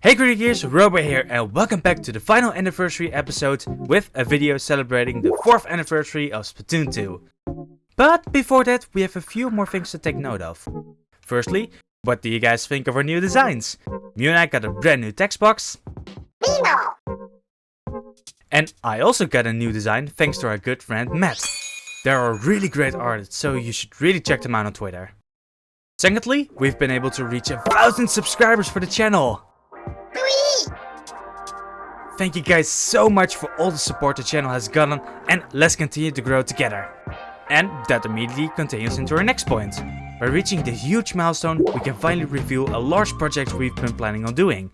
Hey Creagears, Roboy here and welcome back to the final anniversary episode with a video celebrating the 4th anniversary of Splatoon 2. But before that we have a few more things to take note of. Firstly, what do you guys think of our new designs? Mew and I got a brand new text box. And I also got a new design thanks to our good friend Matt. They are really great artists, so you should really check them out on Twitter. Secondly, we've been able to reach 1,000 subscribers for the channel. Thank you guys so much for all the support the channel has gotten, and let's continue to grow together. And that immediately continues into our next point. By reaching this huge milestone, we can finally reveal a large project we've been planning on doing.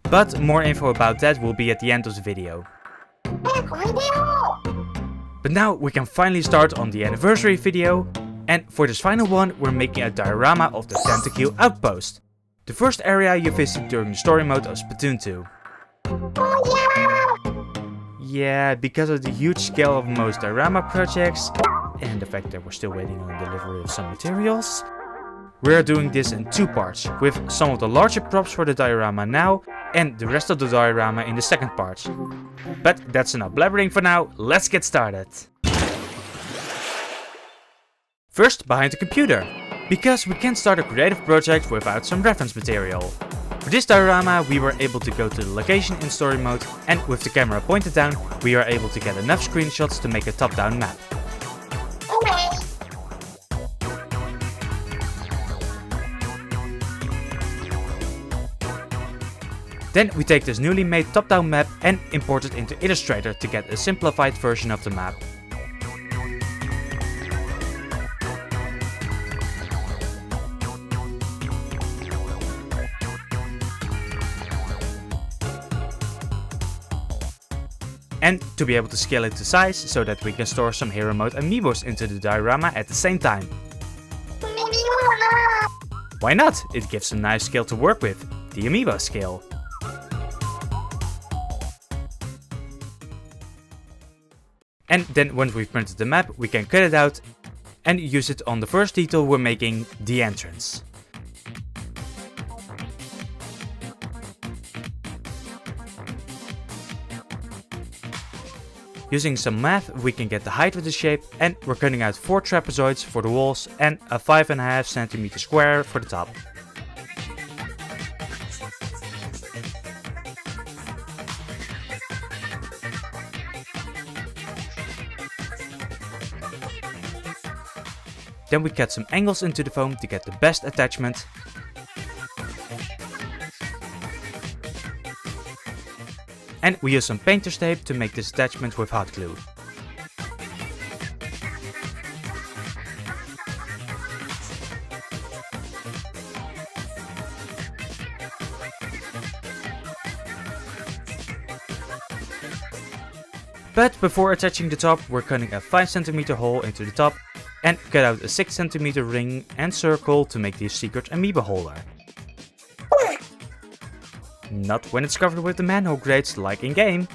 But more info about that will be at the end of the video. But now we can finally start on the anniversary video. And for this final one, we're making a diorama of the Tentakeel Outpost. The first area you visit during the story mode of Splatoon 2. Yeah, because of the huge scale of most diorama projects, and the fact that we're still waiting on the delivery of some materials, we're doing this in 2 parts, with some of the larger props for the diorama now, and the rest of the diorama in the second part. But that's enough blabbering for now, let's get started! First, behind the computer, because we can't start a creative project without some reference material. For this diorama we were able to go to the location in story mode, and with the camera pointed down we are able to get enough screenshots to make a top-down map. Then we take this newly made top-down map and import it into Illustrator to get a simplified version of the map. And to be able to scale it to size so that we can store some hero mode amiibos into the diorama at the same time. Why not? It gives a nice scale to work with, the amiibo scale. And then once we've printed the map, we can cut it out and use it on the first detail we're making, the entrance. Using some math, we can get the height of the shape, and we're cutting out 4 trapezoids for the walls and a 5.5 cm square for the top. Then we cut some angles into the foam to get the best attachment. And we use some painter's tape to make this attachment with hot glue. But before attaching the top, we're cutting a 5 cm hole into the top and cut out a 6 cm ring and circle to make the secret amiibo holder. Not when it's covered with the manhole grates like in game.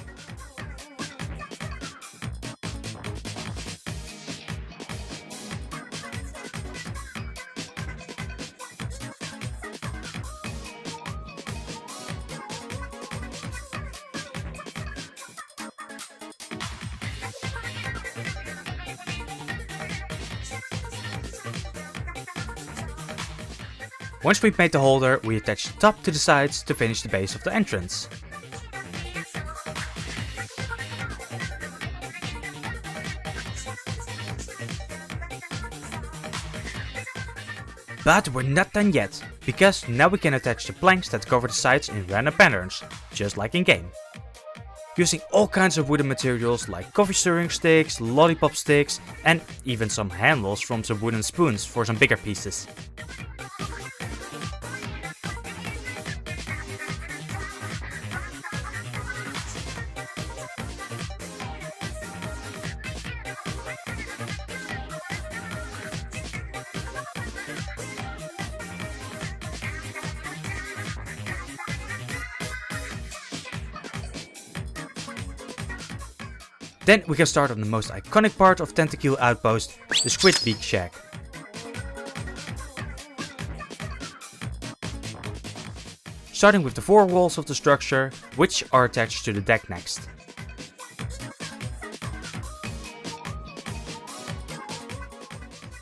Once we've made the holder, we attach the top to the sides to finish the base of the entrance. But we're not done yet, because now we can attach the planks that cover the sides in random patterns, just like in game. Using all kinds of wooden materials like coffee stirring sticks, lollipop sticks, and even some handles from some wooden spoons for some bigger pieces. Then we can start on the most iconic part of Tentakeel Outpost, the Squid Beak Shack. starting with the 4 walls of the structure, which are attached to the deck next.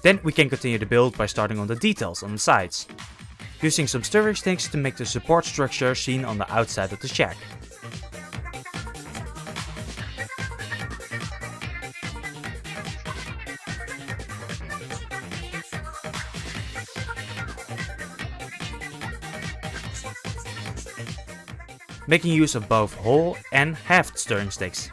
Then we can continue the build by starting on the details on the sides, using some stirring sticks to make the support structure seen on the outside of the shack. Making use of both whole and halved stirring sticks.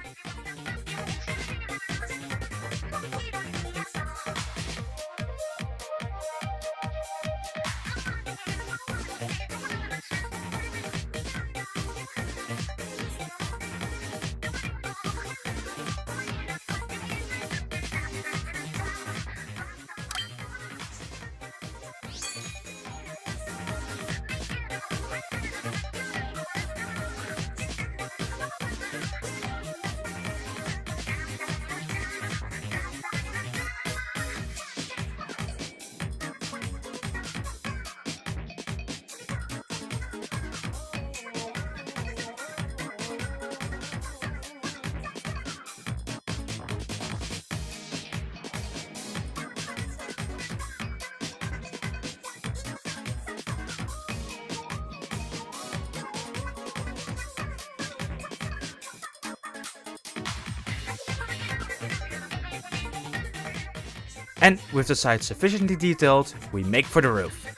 And with the sides sufficiently detailed, we make for the roof.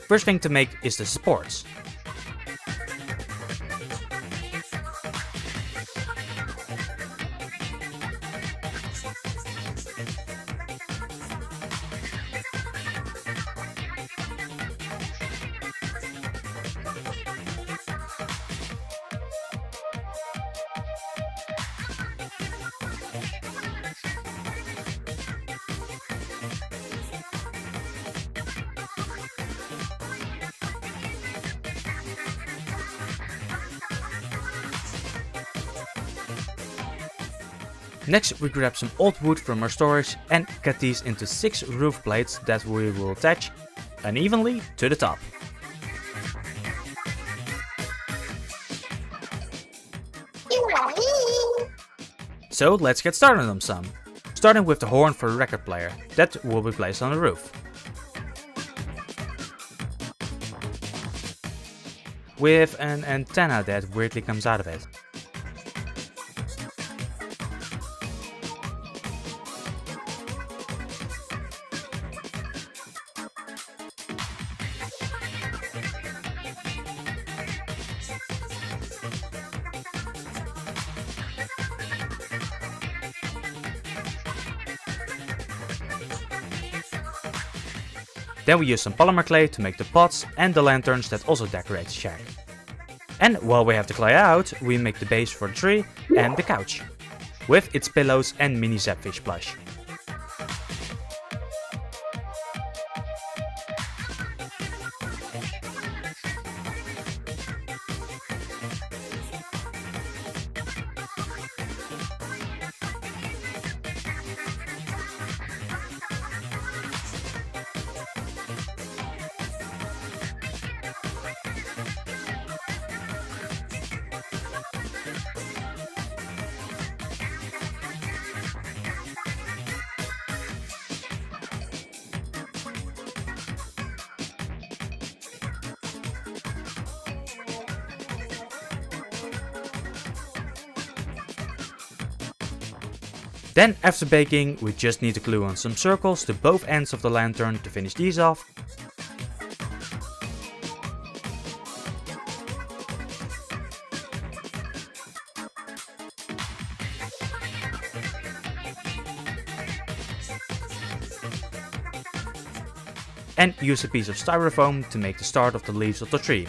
First thing to make is the supports. Next we grab some old wood from our storage and cut these into 6 roof plates that we will attach unevenly to the top. So let's get started on some, starting with the horn for a record player that will be placed on the roof. With an antenna that weirdly comes out of it. Then we use some polymer clay to make the pots and the lanterns that also decorate the shack. And while we have the clay out, we make the base for the tree and the couch, with its pillows and mini Zapfish plush. Then after baking, we just need to glue on some circles to both ends of the lantern to finish these off. And use a piece of styrofoam to make the start of the leaves of the tree.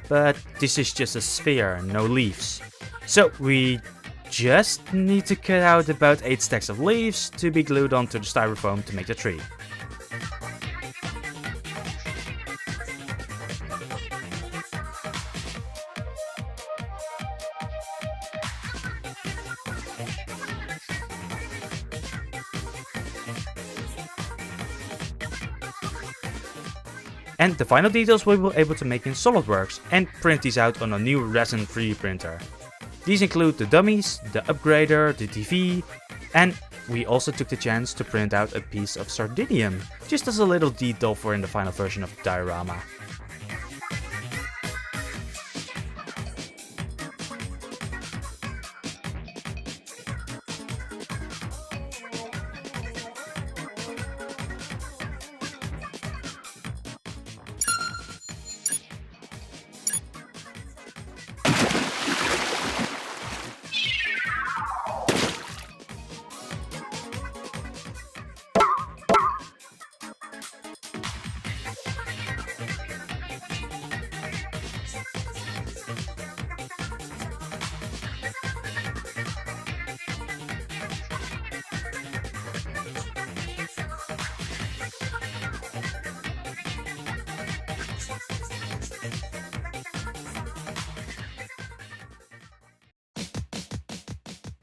But this is just a sphere, no leaves. So we just need to cut out about 8 stacks of leaves to be glued onto the styrofoam to make the tree. And the final details we will be able to make in SolidWorks and print these out on a new resin 3D printer. These include the dummies, the upgrader, the TV, and we also took the chance to print out a piece of Sardinium, just as a little detail for in the final version of Diorama.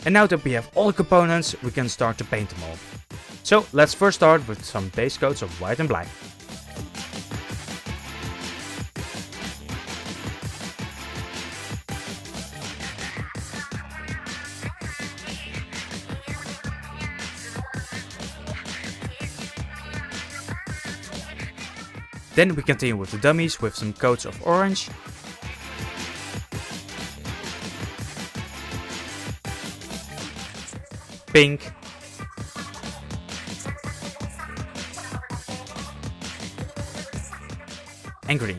And now that we have all the components, we can start to paint them all. So let's first start with some base coats of white and black. Then we continue with the dummies with some coats of orange. Pink. And green.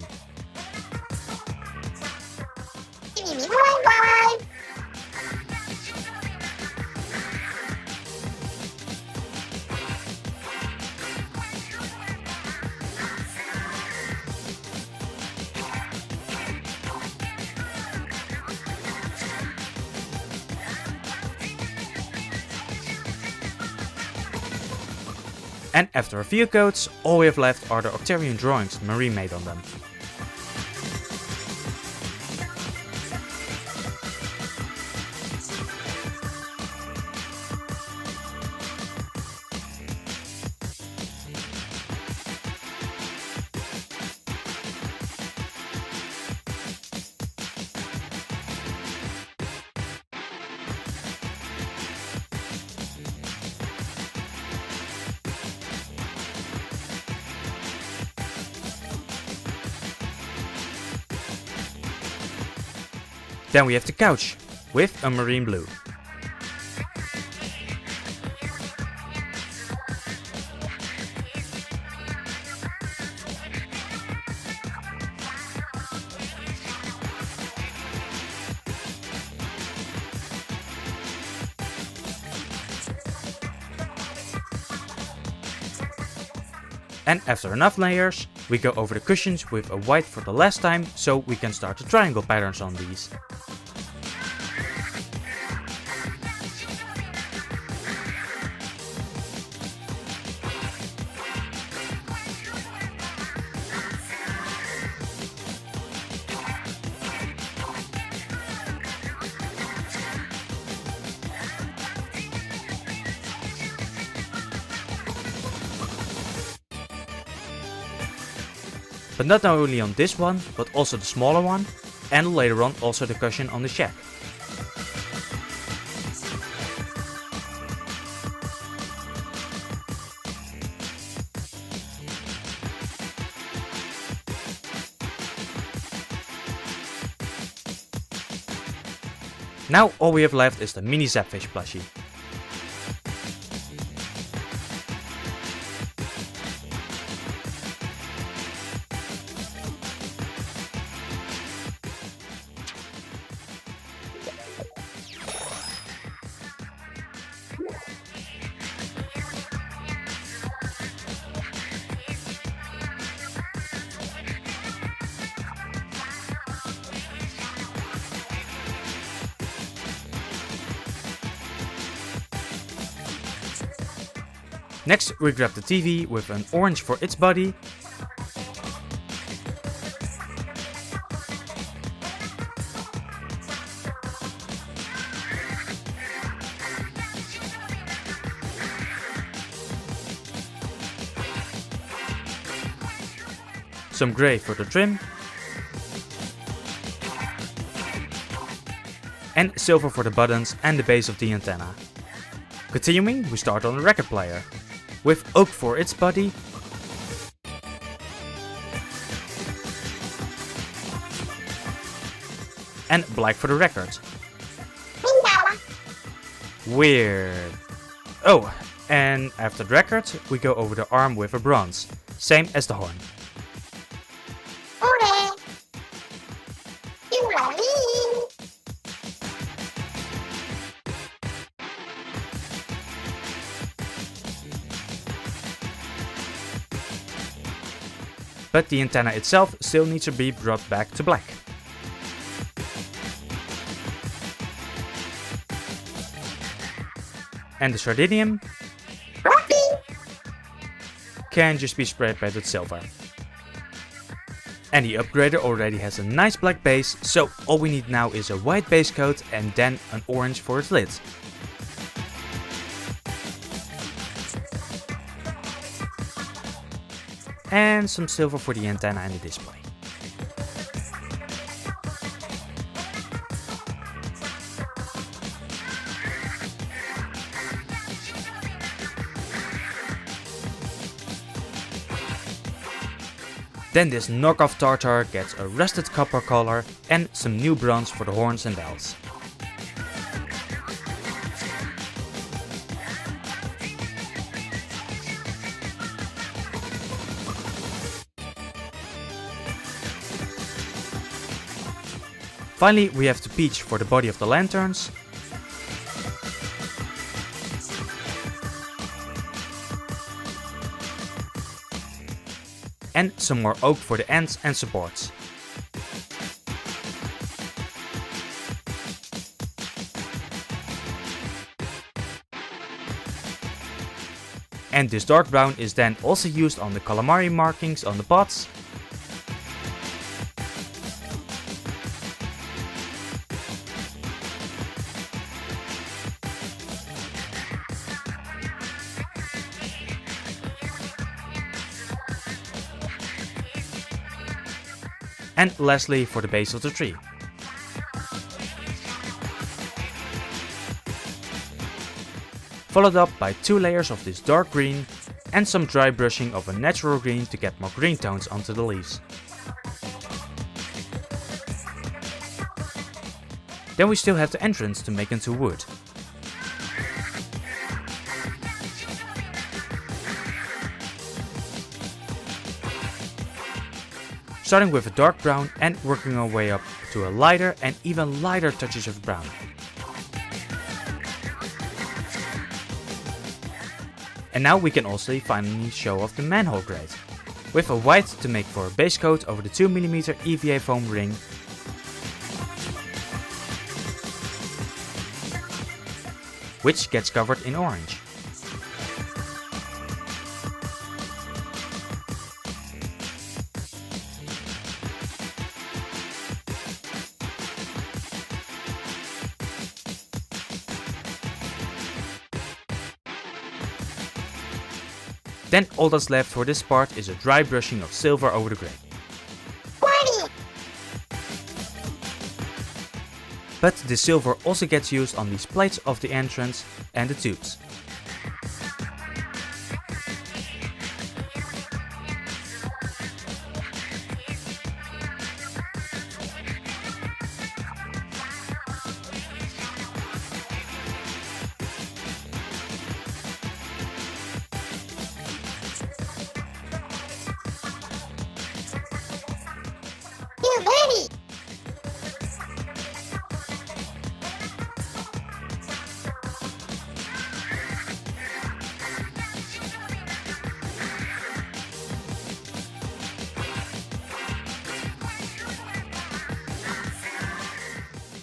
And after a few coats, all we have left are the Octarian drawings Marie made on them. Then we have the couch, with a marine blue. And after enough layers, we go over the cushions with a white for the last time, so we can start the triangle patterns on these. But not only on this one, but also the smaller one, and later on also the cushion on the shack. Now all we have left is the mini Zapfish plushie. Next we grab the TV with an orange for its body. some grey for the trim, and silver for the buttons and the base of the antenna. Continuing, we start on the record player, with oak for its body, and black for the record. Weird. Oh, and after the record, we go over the arm with a bronze, same as the horn. But the antenna itself still needs to be brought back to black. And the sardinium can just be spray painted silver. And the upgrader already has a nice black base, so all we need now is a white base coat and then an orange for its lid. And some silver for the antenna and the display. Then this knockoff Tartar gets a rusted copper color and some new bronze for the horns and bells. Finally, we have the peach for the body of the lanterns, and some more oak for the ends and supports. And this dark brown is then also used on the calamari markings on the pots, and lastly for the base of the tree. Followed up by 2 layers of this dark green and some dry brushing of a natural green to get more green tones onto the leaves. Then we still have the entrance to make into wood. Starting with a dark brown and working our way up to a lighter and even lighter touches of brown. And now we can also finally show off the manhole grate, with a white to make for a base coat over the 2mm EVA foam ring, which gets covered in orange. Then all that's left for this part is a dry brushing of silver over the grey. But the silver also gets used on these plates of the entrance and the tubes.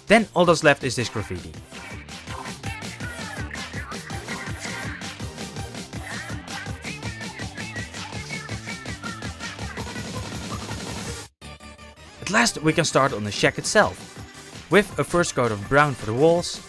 Then all that's left is this graffiti. At last we can start on the shack itself, with a first coat of brown for the walls,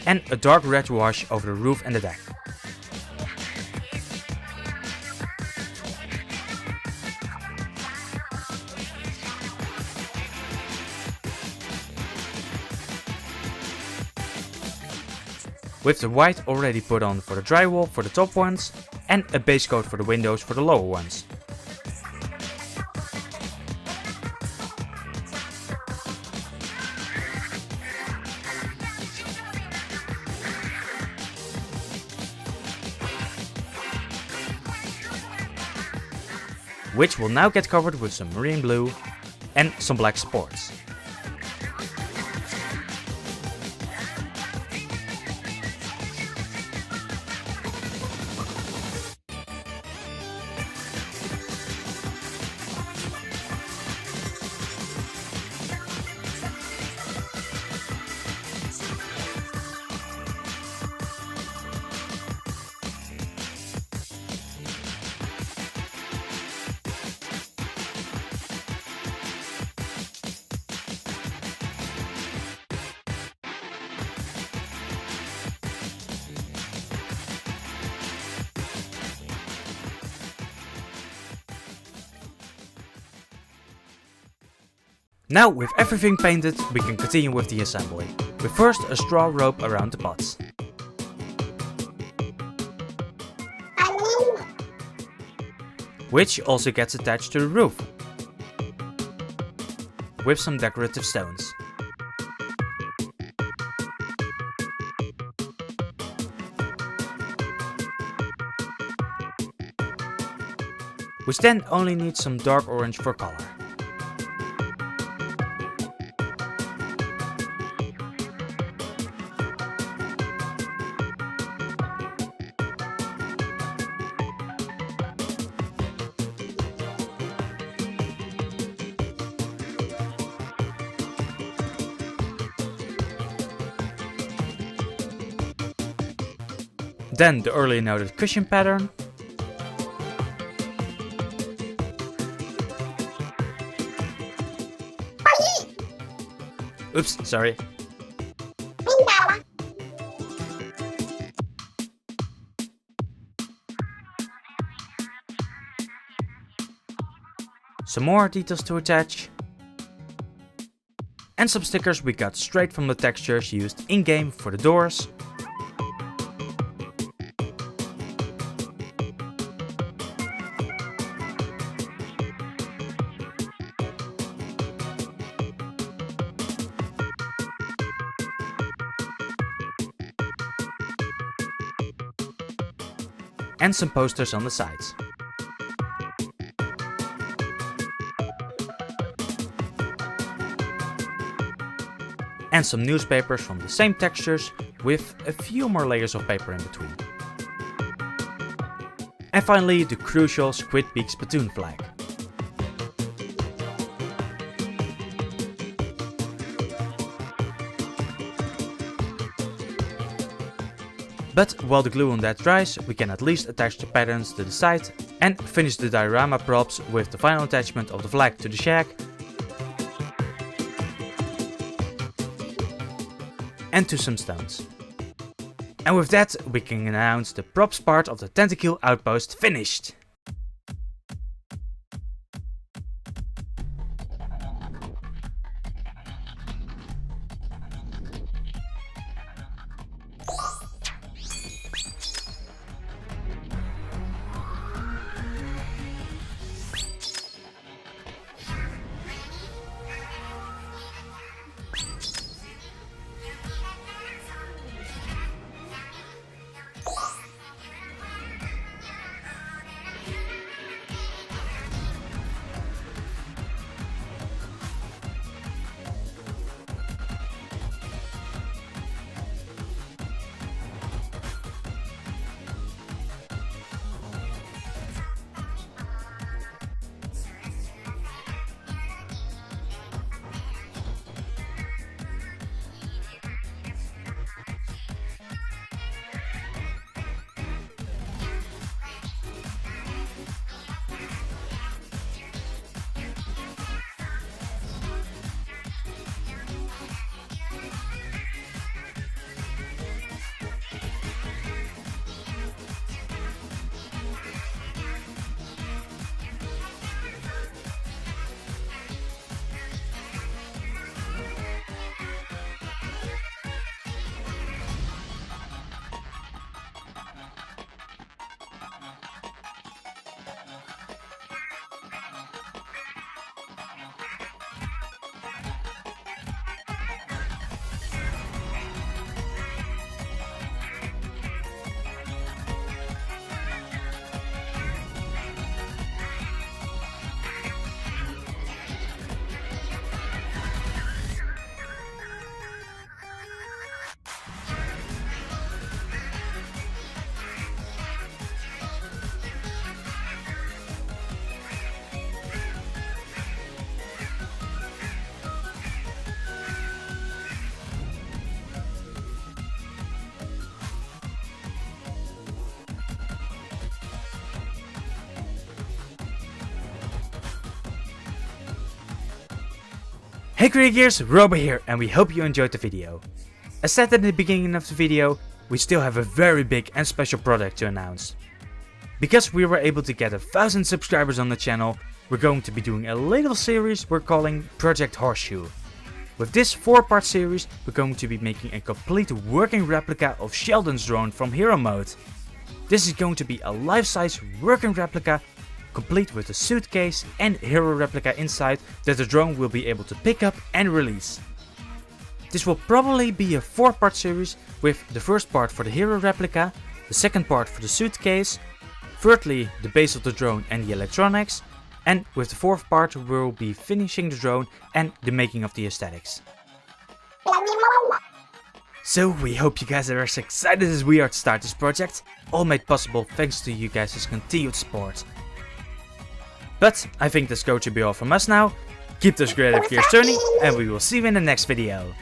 and a dark red wash over the roof and the deck. With the white already put on for the drywall for the top ones, and a base coat for the windows for the lower ones. Which will now get covered with some marine blue and some black supports. Now with everything painted, we can continue with the assembly, with first a straw rope around the pots. Which also gets attached to the roof, with some decorative stones. Which then only needs some dark orange for color. Then the earlier noted cushion pattern. Oops, sorry. Some more details to attach. And some stickers we got straight from the textures used in-game for the doors. And some posters on the sides. And some newspapers from the same textures with a few more layers of paper in between. And finally the crucial Squid Peak Splatoon flag. But while the glue on that dries, we can at least attach the patterns to the side and finish the diorama props with the final attachment of the flag to the shack. And to some stones. And with that, we can announce the props part of the Tentakeel Outpost finished! Hey Creagears, Roboy here, and we hope you enjoyed the video. As said at the beginning of the video, we still have a very big and special product to announce. Because we were able to get 1,000 subscribers on the channel, we're going to be doing a little series we're calling Project Horseshoe. With this 4-part series, we're going to be making a complete working replica of Sheldon's drone from Hero Mode. This is going to be a life-size working replica, complete with a suitcase and hero replica inside that the drone will be able to pick up and release. This will probably be a 4-part series, with the first part for the hero replica, the second part for the suitcase, thirdly the base of the drone and the electronics, and with the 4th part we'll be finishing the drone and the making of the aesthetics. So we hope you guys are as excited as we are to start this project, all made possible thanks to you guys' continued support. But I think that's going to be all from us now. Keep those creative gears turning and we will see you in the next video.